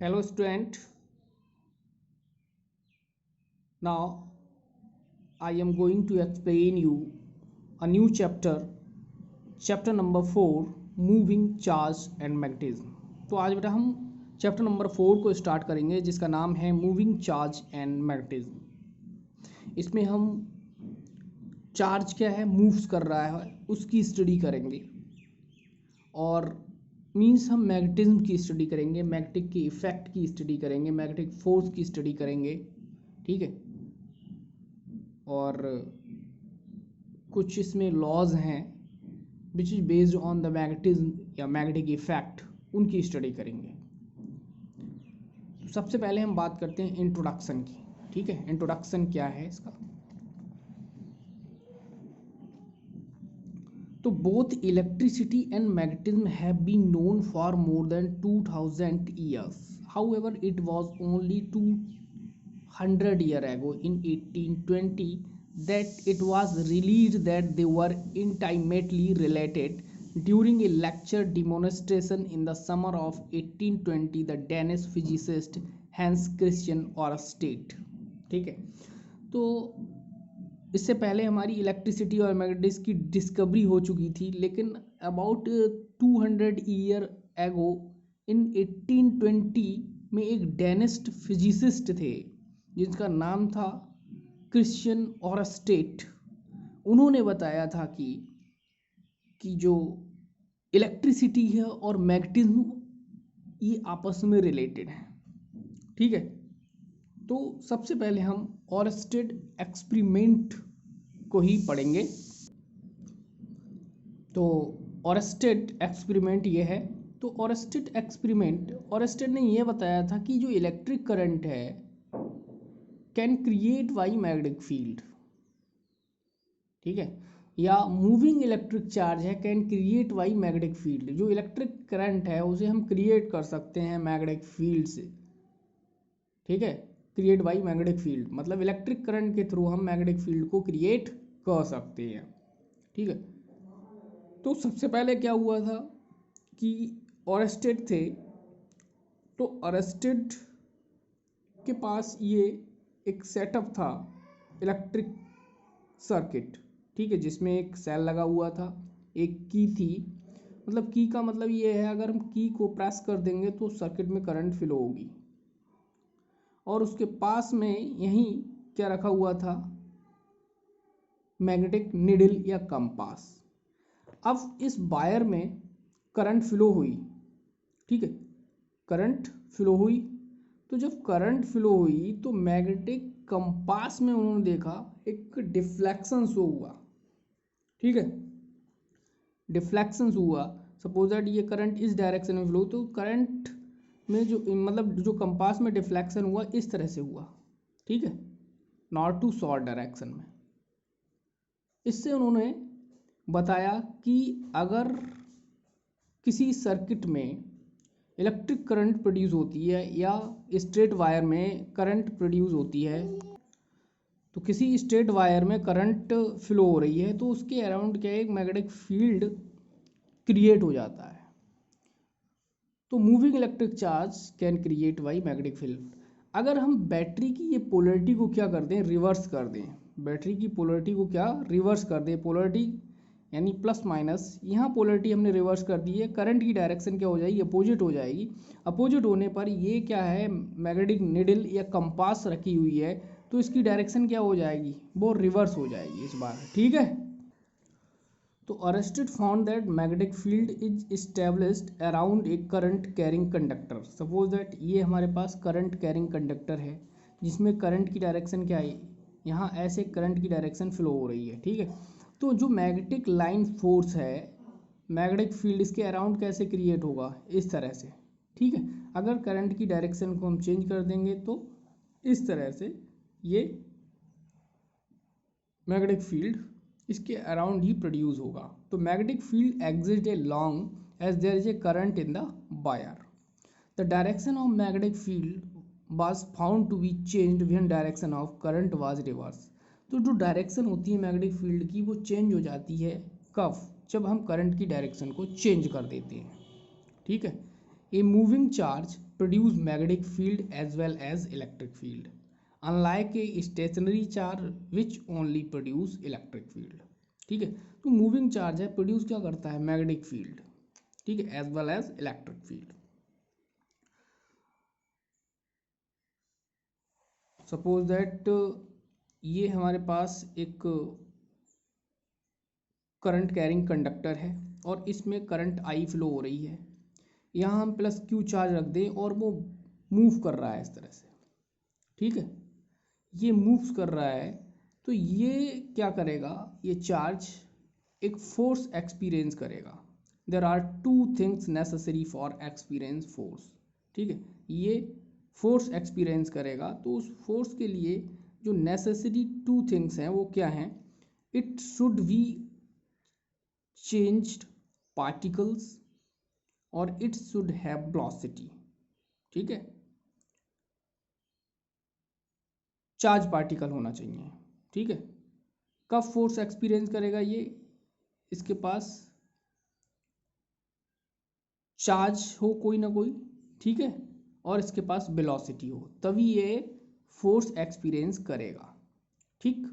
Hello student, now I am going to explain you a new chapter number 4, moving charge and magnetism। तो आज बेटा हम chapter number 4 को start करेंगे जिसका नाम है मूविंग चार्ज एंड मैग्नेटिज्म। इसमें हम चार्ज क्या है, मूव्स कर रहा है, उसकी स्टडी करेंगे और मीन्स हम मैग्नेटिज्म की स्टडी करेंगे, मैग्नेटिक के इफेक्ट की स्टडी करेंगे, मैग्नेटिक फोर्स की स्टडी करेंगे, ठीक है। और कुछ इसमें लॉज हैं which is based on the magnetism या मैग्नेटिक इफेक्ट, उनकी स्टडी करेंगे। सबसे पहले हम बात करते हैं इंट्रोडक्शन की, ठीक है। इंट्रोडक्शन क्या है इसका, तो both electricity and magnetism have been known for more than 2000 years, however it was only 200 years ago in 1820 that it was realized that they were intimately related. During a lecture demonstration in the summer of 1820, the Danish physicist Hans Christian Ørsted, ठीक है। तो इससे पहले हमारी electricity और magnetism की discovery हो चुकी थी, लेकिन अबाउट 200 ईयर एगो इन 1820 में एक डेनिस्ट फिजिसिस्ट थे जिसका नाम था क्रिश्चियन ऑरस्टेट। उन्होंने बताया था कि जो इलेक्ट्रिसिटी है और मैग्नेटिज्म ये आपस में रिलेटेड है, ठीक है। तो सबसे पहले हम ऑरस्टेड एक्सपेरिमेंट को ही पढ़ेंगे। तो ऑरस्टेड एक्सपेरिमेंट ये है। तो ऑरस्टेड एक्सपेरिमेंट, ऑरस्टेड ने ये बताया था कि जो इलेक्ट्रिक करंट है can create by magnetic field, ठीक है, या मूविंग इलेक्ट्रिक चार्ज है can create by magnetic field. जो इलेक्ट्रिक करंट है उसे हम क्रिएट कर सकते हैं मैग्नेटिक फील्ड से, ठीक है। क्रिएट बाई मैग्नेटिक फील्ड मतलब इलेक्ट्रिक करंट के थ्रू हम मैग्नेटिक फील्ड को क्रिएट कर सकते हैं, ठीक है। तो सबसे पहले क्या हुआ था कि ऑरस्टेड थे, तो ऑरस्टेड के पास ये एक सेटअप था इलेक्ट्रिक सर्किट, ठीक है, जिसमें एक सेल लगा हुआ था, एक की थी। मतलब की का मतलब ये है अगर हम की को प्रेस कर देंगे तो सर्किट में करंट फ्लो होगी। और उसके पास में यहीं क्या रखा हुआ था, मैग्नेटिक निडल या कंपास। अब इस वायर में करंट फ्लो हुई, ठीक है, करंट फ्लो हुई। तो जब करंट फ्लो हुई तो मैग्नेटिक कंपास में उन्होंने देखा एक डिफ्लेक्शन शो हुआ, ठीक है, डिफ्लेक्शन हुआ। सपोज दैट ये करंट इस डायरेक्शन में फ्लो, तो करंट में जो मतलब जो कंपास में डिफ्लेक्शन हुआ इस तरह से हुआ, ठीक है, नॉर्थ टू साउथ डायरेक्शन में। इससे उन्होंने बताया कि अगर किसी सर्किट में इलेक्ट्रिक करंट प्रोड्यूस होती है या स्ट्रेट वायर में करंट प्रोड्यूस होती है, तो किसी स्ट्रेट वायर में करंट फ्लो हो रही है तो उसके अराउंड क्या एक मैग्नेटिक फील्ड क्रिएट हो जाता है। तो moving electric charge can create by magnetic field. अगर हम बैटरी की ये पोलरिटी को क्या कर दें, रिवर्स कर दें, बैटरी की पोलरिटी को क्या रिवर्स कर दें, पोलरिटी यानी प्लस माइनस, यहाँ पोलरिटी हमने रिवर्स कर दी है, करंट की डायरेक्शन क्या हो जाएगी, अपोजिट हो जाएगी। अपोजिट होने पर ये क्या है, मैग्नेटिक निडल या कंपास रखी हुई है, तो इसकी डायरेक्शन क्या हो जाएगी, वो रिवर्स हो जाएगी इस बार, ठीक है। तो ऑरस्टेड found that magnetic field is established around a current carrying conductor. Suppose that ये हमारे पास करंट कैरिंग कंडक्टर है जिसमें करंट की डायरेक्शन क्या है, यहाँ ऐसे करंट की डायरेक्शन फ्लो हो रही है, ठीक है। तो जो मैग्नेटिक लाइन फोर्स है, मैग्नेटिक फील्ड इसके अराउंड कैसे क्रिएट होगा, इस तरह से, ठीक है। अगर करंट की डायरेक्शन को हम चेंज कर देंगे तो इस तरह से ये मैग्नेटिक फील्ड इसके अराउंड ही प्रोड्यूस होगा। तो magnetic field exist a long as there is a current in the wire. The direction of magnetic field was found to be changed when direction of current was reverse. तो जो direction होती है magnetic field की वो change हो जाती है कब, जब हम करंट की डायरेक्शन को चेंज कर देते हैं, ठीक है। A moving charge produce magnetic field as well as electric field unlike a stationary charge which only produce electric field. ठीक है, तो मूविंग चार्ज है, प्रोड्यूस क्या करता है, मैग्नेटिक फील्ड, ठीक है, as well as electric field. Suppose that ये हमारे पास एक करंट कैरिंग कंडक्टर है और इसमें करंट आई फ्लो हो रही है, यहाँ हम प्लस क्यू चार्ज रख दें और वो मूव कर रहा है इस तरह से, ठीक है, ये मूव्स कर रहा है, तो ये क्या करेगा, ये चार्ज एक फोर्स एक्सपीरियंस करेगा। There are two things necessary for experience force, ठीक है, ये फोर्स एक्सपीरियंस करेगा, तो उस फोर्स के लिए जो नेसेसरी टू थिंग्स हैं वो क्या हैं, it should be changed particles और इट शुड हैव वेलोसिटी। ठीक है, चार्ज पार्टिकल होना चाहिए। ठीक है, कब फोर्स एक्सपीरियंस करेगा ये, इसके पास चार्ज हो कोई ना कोई, ठीक है, और इसके पास वेलोसिटी हो, तभी ये फोर्स एक्सपीरियंस करेगा। ठीक,